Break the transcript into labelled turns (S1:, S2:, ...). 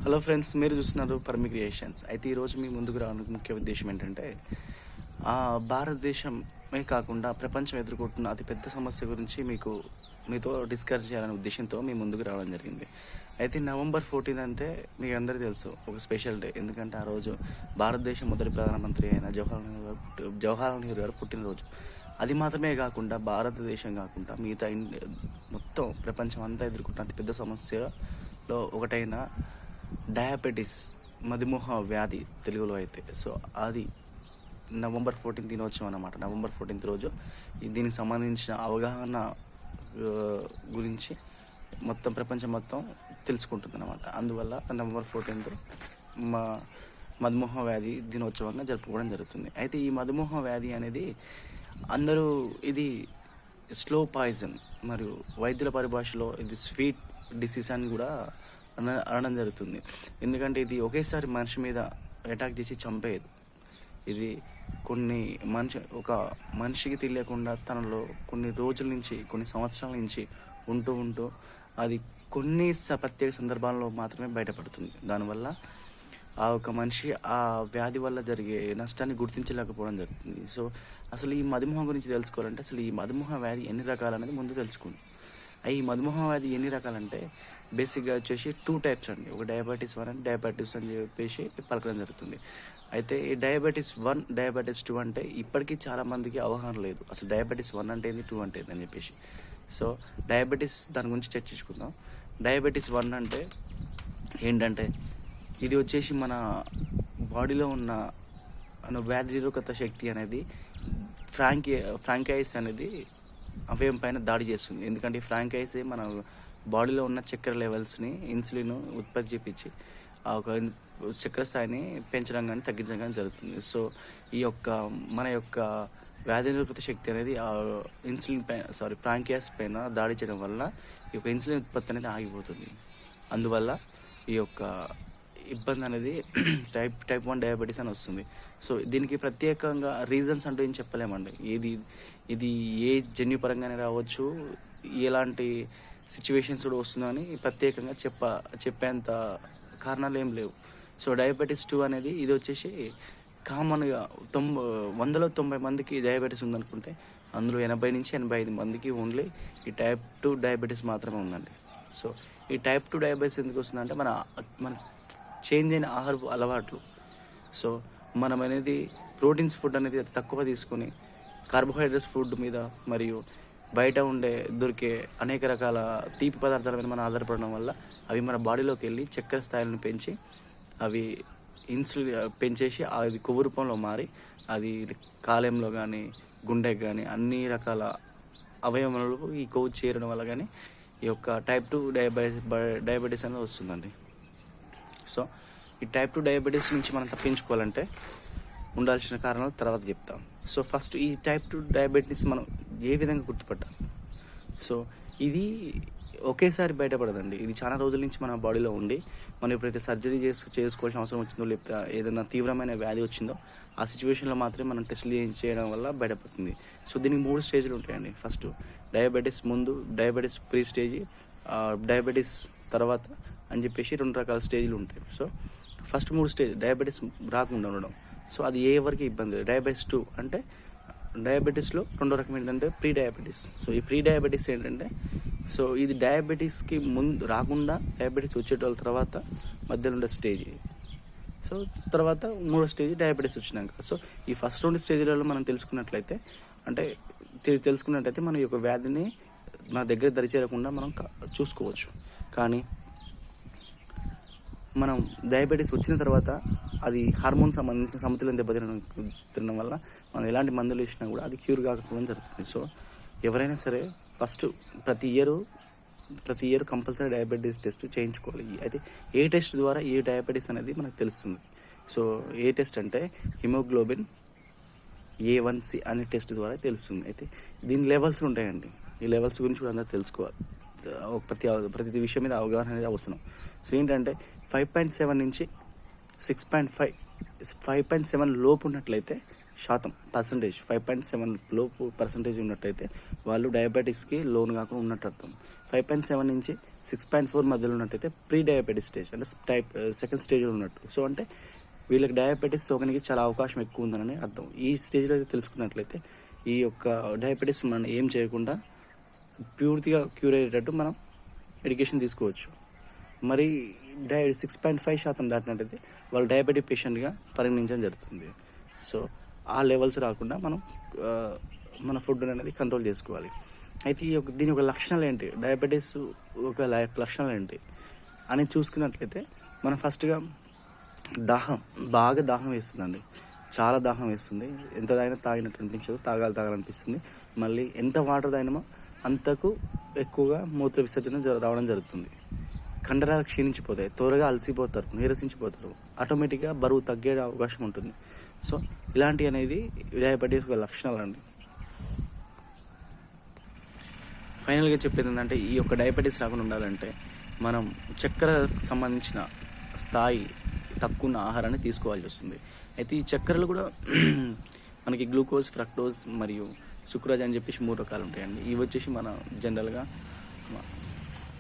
S1: Hello friends, మీరు చూస్తున్నారు పర్మి creations. అయితే ఈరోజు మీ ముందుకు రావడానికి ముఖ్య ఉద్దేశం ఏంటంటే భారతదేశమే కాకుండా ప్రపంచం ఎదుర్కొంటున్న అతిపెద్ద సమస్య గురించి మీతో డిస్కస్ చేయాలనే ఉద్దేశంతో మీ ముందుకు రావడం జరిగింది. అయితే November 14 అంటే మీకు అందరికీ తెలుసు, ఒక స్పెషల్ డే. ఎందుకంటే ఆ రోజు భారతదేశం మొదటి ప్రధానమంత్రి అయిన జవహర్లాల్ నెహ్రూ గారు పుట్టినరోజు. అది మాత్రమే కాకుండా భారతదేశం కాకుండా మిగతా మొత్తం ప్రపంచం అంతా ఎదుర్కొంటున్న అతిపెద్ద సమస్యలో ఒకటైన డయాబెటీస్, మధుమేహ వ్యాధి తెలుగులో అయితే. సో అది November 14 దినోత్సవం అన్నమాట. November 14 రోజు దీనికి సంబంధించిన అవగాహన గురించి మొత్తం ప్రపంచం మొత్తం తెలుసుకుంటుంది అన్నమాట. అందువల్ల November 14 మధుమేహ వ్యాధి దినోత్సవంగా జరుపుకోవడం జరుగుతుంది. అయితే ఈ మధుమేహ వ్యాధి అనేది ఇది స్లో పాయిజన్, మరియు వైద్యుల పరిభాషలో ఇది స్వీట్ డిసీజ్ అని కూడా అనడం జరుగుతుంది. ఎందుకంటే ఇది ఒకేసారి మనిషి మీద అటాక్ చేసి చంపేది. ఇది ఒక మనిషికి తెలియకుండా తనలో కొన్ని రోజుల నుంచి, కొన్ని సంవత్సరాల నుంచి ఉంటూ అది కొన్ని ప్రత్యేక సందర్భాల్లో మాత్రమే బయటపడుతుంది. దానివల్ల ఆ ఒక మనిషి ఆ వ్యాధి వల్ల జరిగే నష్టాన్ని గుర్తించలేకపోవడం జరుగుతుంది. సో అసలు ఈ మధుమేహం గురించి తెలుసుకోవాలంటే అసలు ఈ మధుమేహ వ్యాధి ఎన్ని రకాలనేది ముందు తెలుసుకుంది. ఈ మధుమేహ వ్యాధి ఎన్ని రకాలంటే బేసిక్గా వచ్చేసి 2 టైప్స్ అండి. ఒక డయాబెటీస్ 1 అండ్ డయాబెటీస్ అని చెప్పేసి పలకడం జరుగుతుంది. అయితే ఈ డయాబెటీస్ 1, డయాబెటీస్ 2 అంటే ఇప్పటికీ చాలా మందికి అవగాహన లేదు. అసలు డయాబెటీస్ 1 అంటే ఏంది, 2 అంటే ఏంది అని చెప్పేసి. సో డయాబెటీస్ దాని గురించి చర్చించుకుందాం. డయాబెటీస్ 1 అంటే ఏంటంటే ఇది వచ్చేసి మన బాడీలో ఉన్న వ్యాధి నిరోధక శక్తి అనేది ఫ్రాంకైస్ అనేది అవయం పైన దాడి చేస్తుంది. ఎందుకంటే ఈ ఫ్రాంకైస్ మన బాడీలో ఉన్న చక్కెర లెవెల్స్ని, ఇన్సులిన్ ఉత్పత్తి చేపించి ఆ ఒక చక్కెర స్థాయిని పెంచడం కానీ తగ్గించడం కానీ జరుగుతుంది. సో మన యొక్క వ్యాధి నిరోధక శక్తి అనేది ఫ్రాంకైస్ పైన దాడి చేయడం వల్ల ఈ యొక్క ఇన్సులిన్ ఉత్పత్తి అనేది ఆగిపోతుంది. అందువల్ల ఈ యొక్క ఇబ్బంది అనేది టైప్ 1 డయాబెటీస్ అని వస్తుంది. సో దీనికి ప్రత్యేకంగా రీజన్స్ అంటూ ఏం చెప్పలేమండి. ఇది ఏ జన్యుపరంగానే రావచ్చు, ఎలాంటి సిచ్యువేషన్స్ కూడా వస్తుందని ప్రత్యేకంగా చెప్పేంత కారణాలు ఏం లేవు. సో డయాబెటీస్ 2 అనేది ఇది వచ్చేసి కామన్గా 100-90 మందికి డయాబెటీస్ ఉందనుకుంటే అందులో 80 నుంచి 85 మందికి ఓన్లీ ఈ టైప్ 2 డయాబెటీస్ మాత్రమే ఉందండి. సో ఈ టైప్ 2 డయాబెటీస్ ఎందుకు వస్తుందంటే మన చేంజ్ అయిన ఆహారపు అలవాట్లు. సో మనం అనేది ప్రోటీన్స్ ఫుడ్ అనేది తక్కువ తీసుకొని కార్బోహైడ్రేట్స్ ఫుడ్ మీద మరియు బయట దొరికే అనేక రకాల తీపి పదార్థాల మీద మనం ఆధారపడడం వల్ల అవి మన బాడీలోకి వెళ్ళి చక్కెర స్థాయిలను పెంచి అవి ఇన్సులిన్ పెంచేసి అది కొవ్వు రూపంలో మారి అది కాలేయంలో కానీ, గుండెకి కానీ అన్ని రకాల అవయవాలకు ఈ కొవ్వు చేరడం వల్ల కానీ ఈ యొక్క టైప్ 2 డయాబెటీస్ అనేది వస్తుందండి. సో ఈ టైప్ 2 డయాబెటీస్ నుంచి మనం తప్పించుకోవాలంటే ఉండాల్సిన కారణాలు తర్వాత చెప్తాం. సో ఫస్ట్ ఈ టైప్ 2 డయాబెటీస్ మనం ఏ విధంగా గుర్తుపట్టాలి. సో ఇది ఒకేసారి బయటపడదండి. ఇది చాలా రోజుల నుంచి మన బాడీలో ఉండి మనం ఎప్పుడైతే సర్జరీ చేసుకోవాల్సిన అవసరం వచ్చిందో, లేకపోతే ఏదైనా తీవ్రమైన వ్యాధి వచ్చిందో ఆ సిచ్యువేషన్లో మాత్రమే మనం టెస్టులు చేయడం వల్ల బయటపడుతుంది. సో దీనికి 3 స్టేజ్లు ఉంటాయండి. ఫస్ట్ డయాబెటీస్ ముందు, డయాబెటీస్ ప్రీ స్టేజ్, డయాబెటీస్ తర్వాత అని చెప్పేసి 2 రకాల స్టేజ్లు ఉంటాయి. సో ఫస్ట్ 3 స్టేజ్ డయాబెటీస్ రాకుండా ఉండడం. సో అది ఎవరికి ఇబ్బంది లేదు. డయాబెటీస్ 2 అంటే డయాబెటీస్లో 2వ రకం ఏంటంటే ప్రీ డయాబెటీస్. సో ఈ ప్రీ డయాబెటీస్ ఏంటంటే ఇది డయాబెటీస్కి ముందు రాకుండా డయాబెటీస్ వచ్చేటోళ్ళ తర్వాత మధ్యలో ఉండే స్టేజ్. సో తర్వాత 3వ స్టేజ్ డయాబెటీస్ వచ్చినాక. సో ఈ ఫస్ట్ 2 స్టేజ్లలో మనం తెలుసుకున్నట్లయితే మన యొక్క వ్యాధిని మన దగ్గర దరిచేరకుండా మనం చూసుకోవచ్చు. కానీ మనం డయాబెటీస్ వచ్చిన తర్వాత అది హార్మోన్ సంబంధించిన సమతుల్యం తినడం వల్ల మనం ఎలాంటి మందులు ఇచ్చినా కూడా అది క్యూర్ కాకపోవడం జరుగుతుంది. సో ఎవరైనా సరే ఫస్ట్ ప్రతి ఇయర్ కంపల్సరీ డయాబెటీస్ టెస్ట్ చేయించుకోవాలి. అయితే ఏ టెస్ట్ ద్వారా ఏ డయాబెటీస్ అనేది మనకు తెలుస్తుంది. సో ఏ టెస్ట్ అంటే హిమోగ్లోబిన్ A1C అనే టెస్ట్ ద్వారా తెలుస్తుంది. అయితే దీని లెవెల్స్ ఉంటాయండి. ఈ లెవెల్స్ గురించి కూడా అందరూ తెలుసుకోవాలి. ప్రతి విషయం మీద అవగాహన అనేది అవసరం. సో ఏంటంటే 5.7 నుంచి 6.5, 5.7 లోపు ఉన్నట్లయితే పర్సంటేజ్ 5.7 లోపు పర్సంటేజ్ ఉన్నట్లయితే వాళ్ళు డయాబెటీస్కి లోన్ కాకుండా ఉన్నట్టు అర్థం. 5.7 నుంచి 6.4 మధ్యలో ఉన్నట్టయితే ప్రీ డయాబెటీస్ స్టేజ్, అంటే సెకండ్ స్టేజ్లో ఉన్నట్టు. సో అంటే వీళ్ళకి డయాబెటీస్ సోకనికి చాలా అవకాశం ఎక్కువ ఉందని అర్థం. ఈ స్టేజ్లో అయితే తెలుసుకున్నట్లయితే ఈ యొక్క డయాబెటీస్ మనం ఏం చేయకుండా పూర్తిగా క్యూర్ అయ్యేటట్టు మనం మెడికేషన్ తీసుకోవచ్చు. మరి 6.5% దాటినట్టయితే వాళ్ళు డయాబెటిక్ పేషెంట్గా పరిగణించడం జరుగుతుంది. సో ఆ లెవెల్స్ రాకుండా మనం మన ఫుడ్ అనేది కంట్రోల్ చేసుకోవాలి. అయితే దీని యొక్క లక్షణాలు ఏంటి, డయాబెటీస్ ఒక లక్షణాలు ఏంటి అని చూసుకున్నట్లయితే మనం ఫస్ట్గా బాగా దాహం వేస్తుందండి, చాలా దాహం వేస్తుంది. ఎంత తాగినా తాగినట్టు అనిపించదు, తాగాలనిపిస్తుంది. మళ్ళీ ఎంత వాటర్ తాగినామో అంతకు ఎక్కువగా మూత్ర విసర్జన రావడం జరుగుతుంది. కండరాలు క్షీణించిపోతాయి, త్వరగా అలసిపోతారు, నీరసించిపోతారు, ఆటోమేటిక్గా బరువు తగ్గే అవకాశం ఉంటుంది. సో ఇలాంటివి అనేది డయాబెటీస్ ఒక లక్షణాలు అండి. ఫైనల్గా చెప్పేది ఏంటంటే ఈ యొక్క డయాబెటీస్ రాకుండా ఉండాలంటే మనం చక్కెరకు సంబంధించిన స్థాయి తక్కువ ఉన్న ఆహారాన్ని తీసుకోవాల్సి వస్తుంది. అయితే ఈ చక్కెరలు కూడా మనకి గ్లూకోజ్, ఫ్రక్టోజ్ మరియు సుక్రోజ్ అని చెప్పేసి 3 రకాలు ఉంటాయండి. ఇవి వచ్చేసి మన జనరల్గా